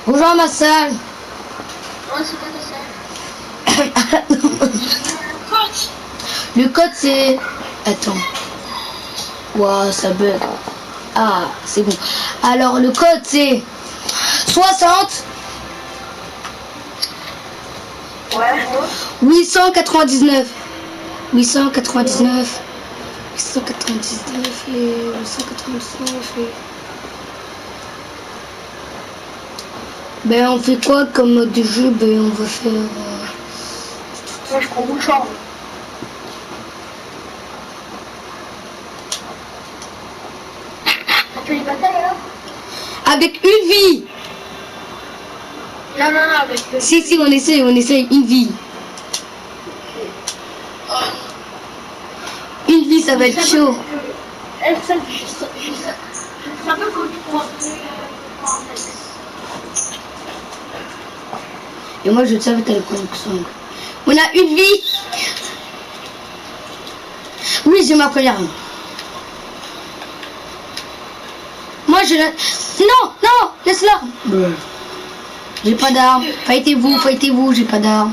Bonjour ma salle. Ouais, c'est pas ta salle. Le code c'est... Attends. Waouh, ça bug. Ah, c'est bon. Alors le code c'est 60 Ouais. 899 899 899 et 899 et... Ben on fait quoi comme mode de jeu? Ben on va faire... Moi, je prends Bouchard. On fait les batailles alors? Avec une vie. Non, avec le... Si, on essaye une vie. Une vie, ça va être chaud. Ça, ça peut qu'on trouve. Et moi, je savais t'as le connexion. On a une vie. Oui, j'ai ma première arme. Moi, je la... Non, laisse-la. J'ai pas d'arme. Fightez-vous, j'ai pas d'arme.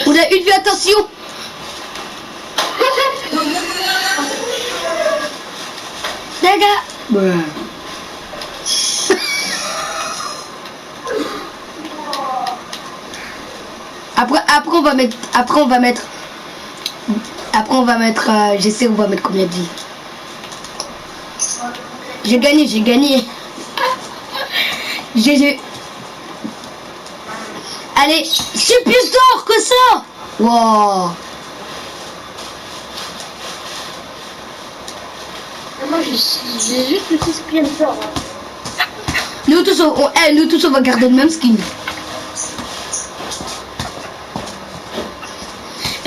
On a une vie, attention. Les gars. Après on va mettre, j'essaie, on va mettre combien de vie. J'ai gagné. GG. Allez, c'est plus fort que ça. Wow. Moi, j'ai juste le 6 PM fort. Nous tous on va garder le même skin.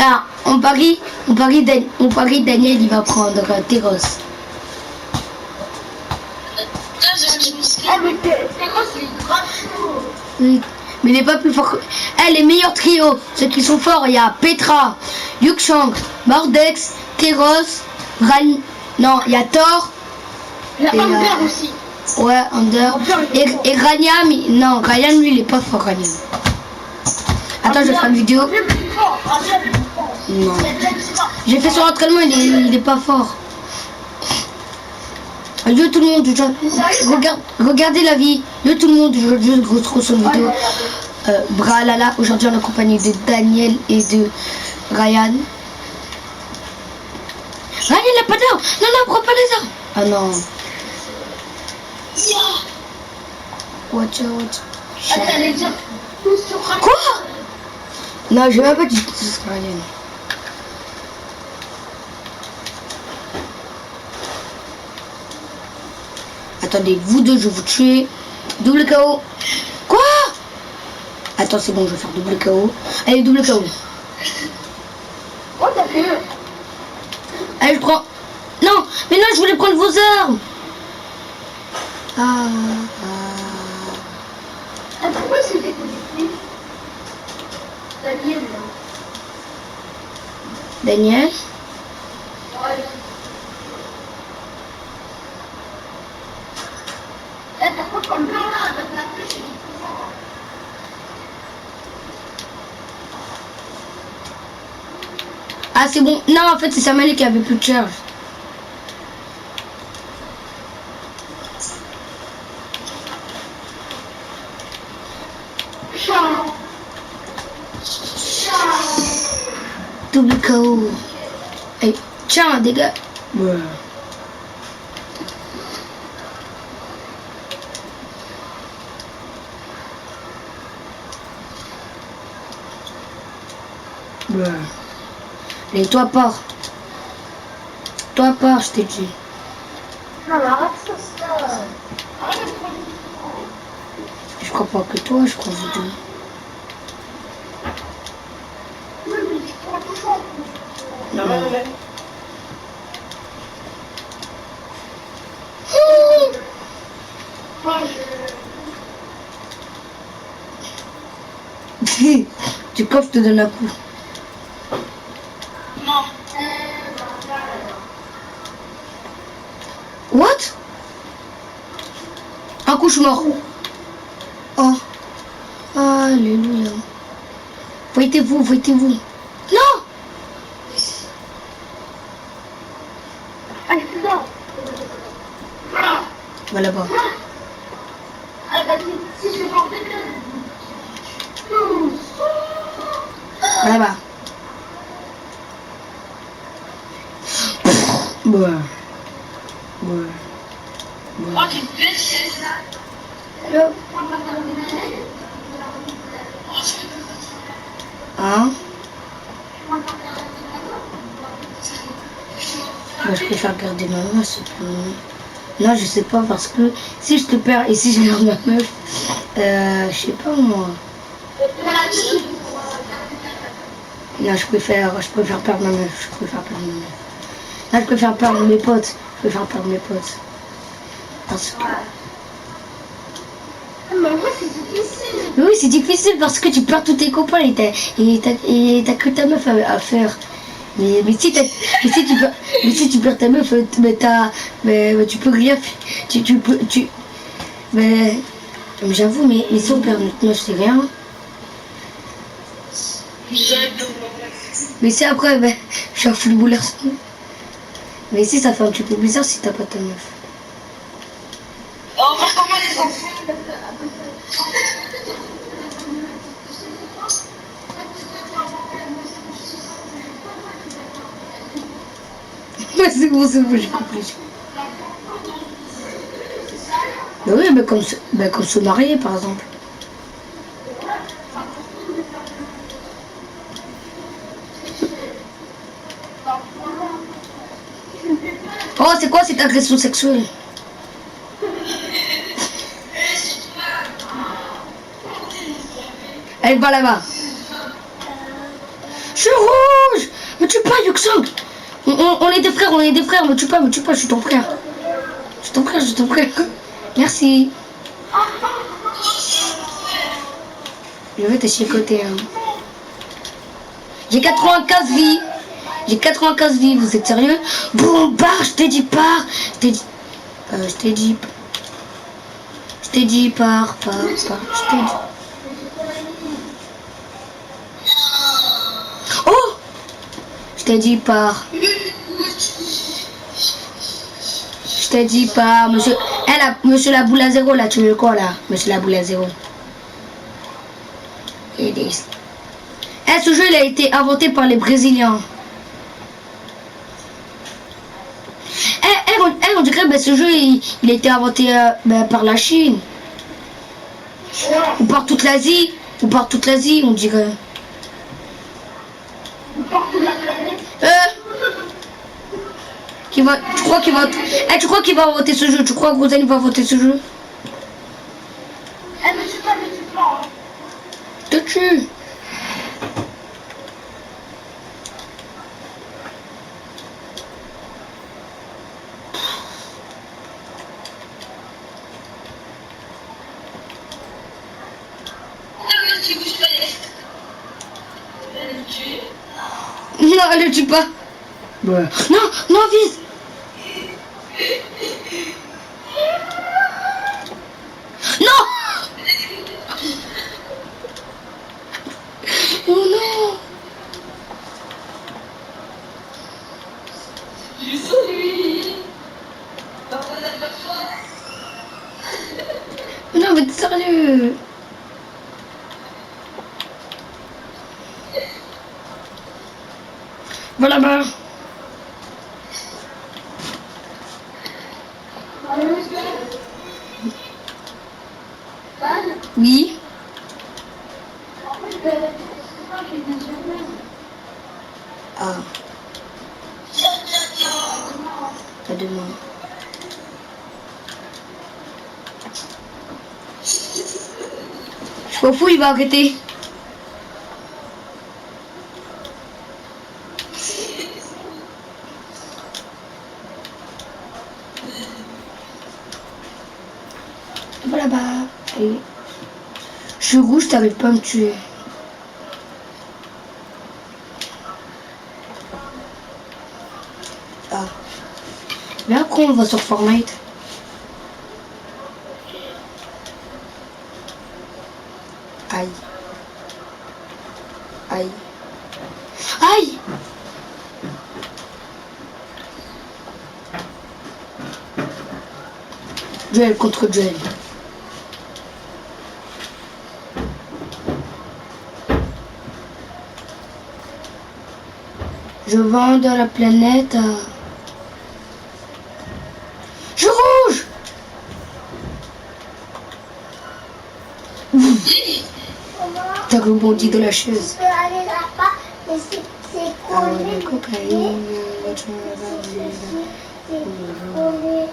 Ah, on parie Daniel il va prendre Terros. Ah, mais c'est quoi, c'est grave chaud. Oui, mais il n'est pas plus fort que... les meilleurs trios, ceux qui sont forts, il y a Petra, Yukshank, Mordex, Terros, non, il y a Thor. Il y a Under aussi. Ouais, Under. Et Raniam, non, Ryan lui il est pas fort, Raniam. Attends, je vais faire une vidéo. Non. J'ai fait son entraînement, il est pas fort. Yo tout le monde, regardez la vie. Yo tout le monde, je retrouve son vidéo. Bralala, aujourd'hui en compagnie de Daniel et de Ryan. Ryan il a pas d'armes. Non, prends pas les armes. Ah non. Watch out. Quoi? Non, je vais pas dire Ryan. Attendez, vous deux, je vais vous tuer. Double KO. Quoi? Attends, c'est bon, je vais faire double KO. Allez, double KO. Oh, t'as fait eux. Allez, je prends... Non, mais non, je voulais prendre vos armes. Pourquoi c'est déconnecté? Daniel, là. Daniel? Ouais. Pourquoi comme là, Ah, c'est bon. Non, en fait, c'est Samuel qui avait plus de charge. Double KO. Hey, tiens, dégâts. Ouais. Ouais. Et toi pars. Toi pars, je t'ai dit. Non, mais arrête ça. Je crois pas que toi, je crois vous deux. Non. Tu coffres, je te donne un coup. Non. What? Un couche-mort. Oh. Alléluia. Votez-vous, votez-vous. Non. Ah, c'est ça. Va là-bas. Ah, bah, si je vais porter Va là-bas. Ouais. Ouais. Oh, tu te fais ça. Là. Hein? Moi, je préfère garder ma meuf, c'est plus... Non, je sais pas, parce que si je te perds et si je garde ma meuf, je sais pas moi. Non, je préfère perdre ma meuf, Là, je préfère perdre mes potes, Parce que... Mais moi, c'est difficile. Oui, c'est difficile parce que tu perds tous tes copains et t'as que ta meuf à faire. Mais si tu perds ta meuf, mais tu peux rien faire. Mais j'avoue, mais si on perd notre meuf, c'est rien. Mais si après, je suis un footballeur. Mais si ça fait un petit peu bizarre si t'as pas ta meuf. On va faire comment les enfants? Ouais, c'est bon, j'ai compris. Bah oui, comme se marier par exemple. Oh, c'est quoi cette agression sexuelle? Elle va là-bas. Je suis rouge. Me tue pas, Yuxang. On est des frères, me tue pas, je suis ton frère. Je suis ton frère. Merci. Je vais te chicoter. Hein. J'ai 95 vies. Vous êtes sérieux? Bon, je t'ai dit pars. Je t'ai dit pars. Je t'ai dit. Oh! Je t'ai dit pars. Je t'ai dit pars, monsieur. Monsieur la boule à zéro, là, tu veux quoi, là? Monsieur la boule à zéro. Ce jeu, il a été inventé par les Brésiliens. On dirait que ce jeu, il a été inventé par la Chine. Ou par toute l'Asie. On dirait. Tu crois qu'il va inventer ce jeu? Tu crois que Rosanne va inventer ce jeu? Elle me tue pas. Te tue. Non, elle ne tue pas. Ouais. Non, vise. Non. Oh non. Non, mais t'es sérieux? Voilà, bah. Oui. Ah. Pas demain. Je m'en fous, il va arrêter. Voilà, bah. Allez. Je suis rouge, t'arrives pas à me tuer. Ah. Mais après, on va sur Fortnite. Aïe. Aïe. Aïe. Duel contre duel. Je vends dans la planète. Je rouge. T'as rebondi de la chaise. Tu peux aller là-bas, mais c'est collé. Cocaïne. C'est collé.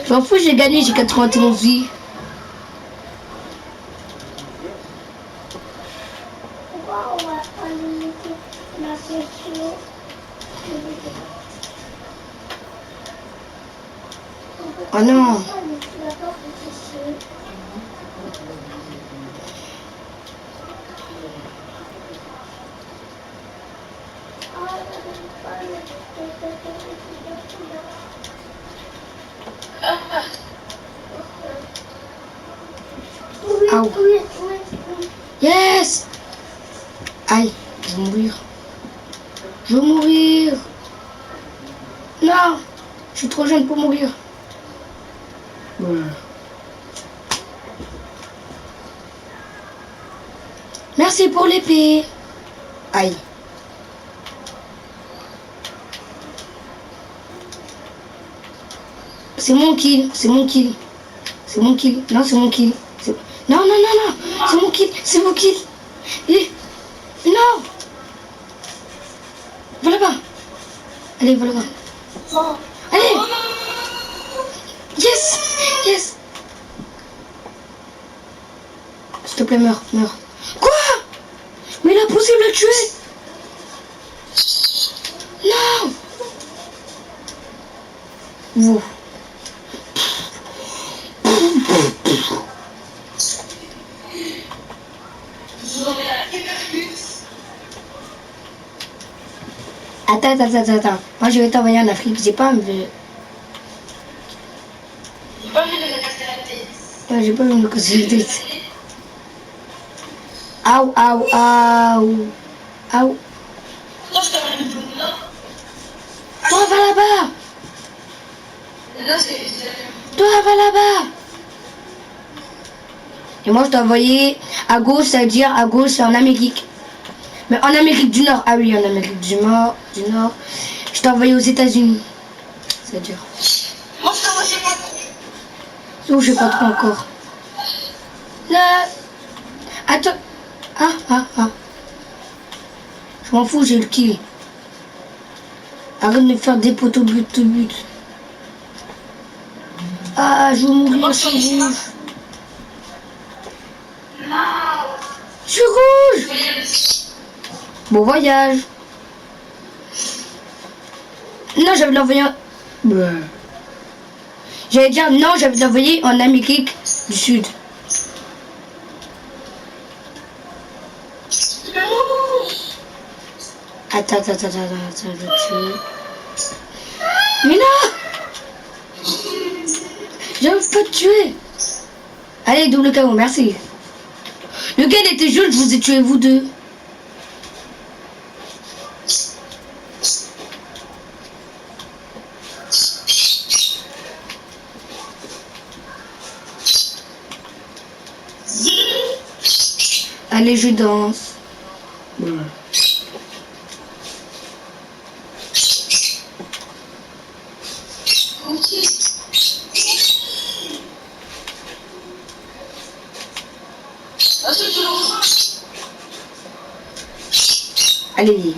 Je m'en fous, j'ai gagné, j'ai 91 vies. Pourquoi on va pas limiter la session? Oh non. Aouh. Yes. Aïe, je vais mourir. Je vais mourir. Non, je suis trop jeune pour mourir. Merci pour l'épée. Aïe. C'est mon kill, c'est mon kill. C'est mon kill. Non, c'est mon kill. Non, non, non, non. C'est mon kill, c'est mon kill. Et... Non. Va là-bas. Allez, va là-bas. Allez. Yes. Yes. S'il te plaît, meurs, meurs. Quoi? Mais il est impossible de le tuer. Non. Vous. Attends. Moi, je vais t'envoyer en Afrique. J'ai pas envie. Ouais, j'ai pas envie de me casser la tête. Aouh. Toi, va là-bas. Toi, va là-bas. Et moi, je dois envoyer à gauche, ça veut dire à gauche, c'est en Amérique. Mais en Amérique du Nord. Ah oui, en Amérique du Nord. Je dois envoyer aux États-Unis. C'est dur. Moi, je t'envoie chez moi. Oh, je sais pas trop encore. Là. Attends. Ah. Je m'en fous, j'ai le kill. Arrête de me faire des poteaux but. Ah, je vais mourir, je suis rouge. Je suis rouge. Bon voyage. Non, j'avais l'envoyer en... J'allais dire non, j'avais l'envoyer en Amérique du Sud. Attends, je tue. Mais non. J'arrive pas te tuer. Allez, double KO, merci. Le gars il était jeune, je vous ai tué vous deux. Allez, je danse. Allez.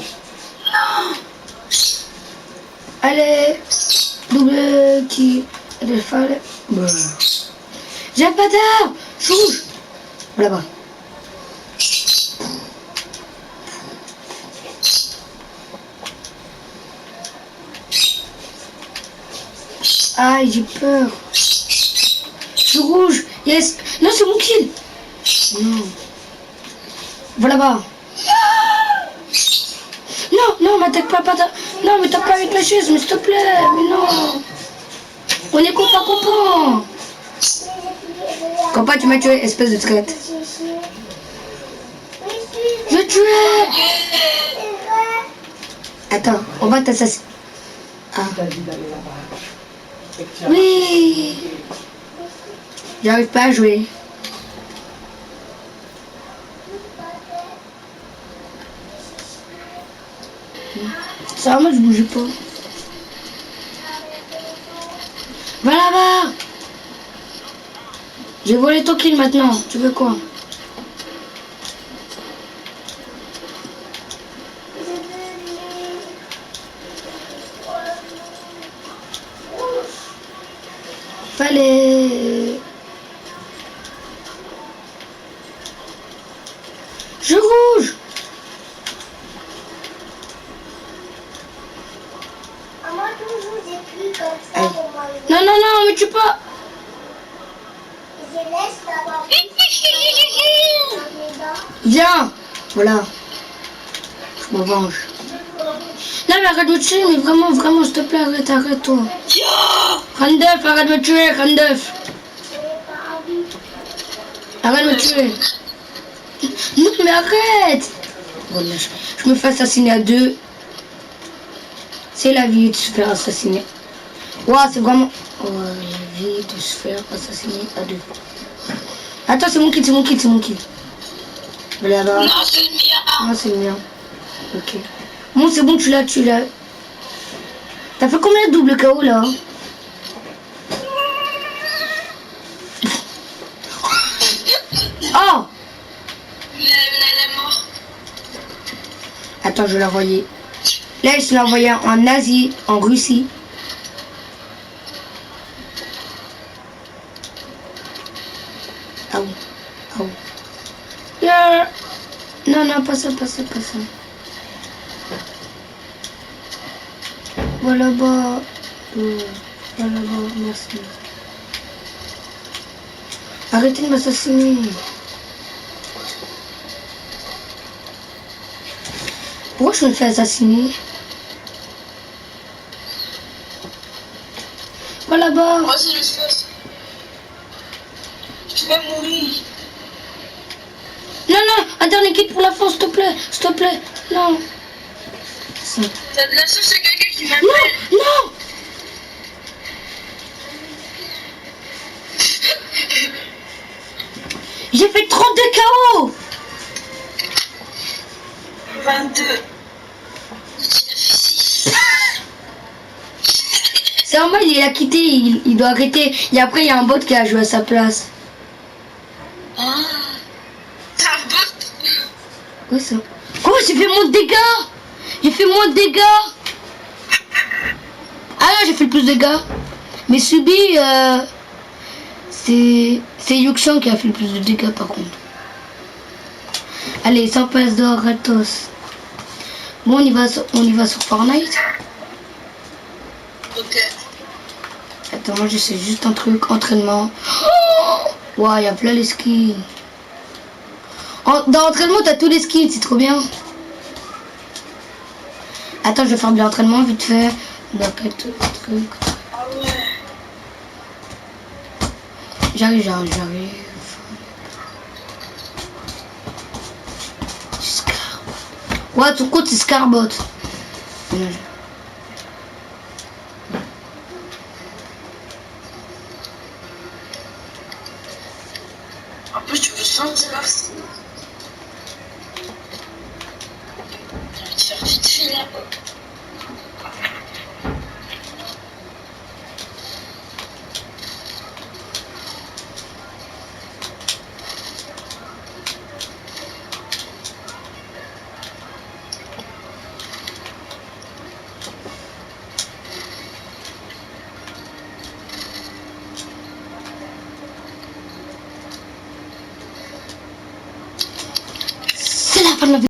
Allez. Double qui. Allez, fallait. J'ai pas d'arme. Rouge. Là-bas. Aïe, j'ai peur. Je suis rouge. Yes. Non, c'est mon kill. Non. Voilà là-bas. Non, m'attaque pas. Non, mais t'as pas avec la chaise, mais s'il te plaît. Mais non. On est compas. Compas, tu m'as tué, espèce de traite. l'ai tué. Attends, on va t'assassiner. Ah. Oui. J'arrive pas à jouer. Ça va, moi je bouge pas. Va là-bas. J'ai volé ton kill maintenant. Tu veux quoi? Fallait. Je rouge. Moi, toujours, j'ai plus comme ça pour moi. Non, non, non, mais tu pas. Je laisse d'abord. Viens. Voilà. Je me venge. Non, mais arrête de me tuer, mais vraiment, vraiment, s'il te plaît, arrête, arrête-toi. Randolph, arrête de me tuer, Randolph. Arrête de me tuer. Non, mais arrête. Voilà, je me fais assassiner à 2. C'est la vie de se faire assassiner. Ouah, c'est vraiment... Oh, la vie de se faire assassiner à 2. Attends, c'est mon kill, c'est mon kill, c'est mon kill. Là-bas. Non, c'est le mien. Non, c'est le mien. Ok. Bon, c'est bon, tu l'as, tu l'as. T'as fait combien de double KO là? Oh! Mais elle est morte. Attends, je vais l'envoyer. Là, je l'ai envoyé en Asie, en Russie. Ah oui. Ah oui. Yeah. Non, non, pas ça, pas ça, pas ça. Voilà, bah. Voilà, bah, merci. Arrêtez de m'assassiner. Pourquoi je me fais assassiner? Voilà, bah. Moi, c'est le stress. Je vais mourir. Non, non, un dernier kit pour la fin, s'il te plaît. S'il te plaît. Non. Ça. T'as de la chance, c'est quelqu'un qui m'appelle. Non, non. J'ai fait 32 KO. 22. C'est normal, il a quitté, il doit arrêter. Et après, il y a un bot qui a joué à sa place. Ah. T'as un bot? Quoi ça? Oh, j'ai fait moins de dégâts. J'ai fait moins de dégâts. Ah non, j'ai fait le plus de dégâts. Mais Subi, c'est Yuxian qui a fait le plus de dégâts par contre. Allez, 100 pièces d'or, gratos. Bon, on y va sur Fortnite. Ok. Attends, moi j'essaie juste un truc, entraînement. Oh ouais, il y a plein les skins. Dans l'entraînement, t'as tous les skins, c'est trop bien. Attends, je vais faire de l'entraînement vite fait. Donc, truc. Ah ouais. J'arrive. Ouais, ton compte c'est Scarbot. En plus, tu veux changer la scène. Je vais te faire vite fait là. C'est la fin de la vidéo.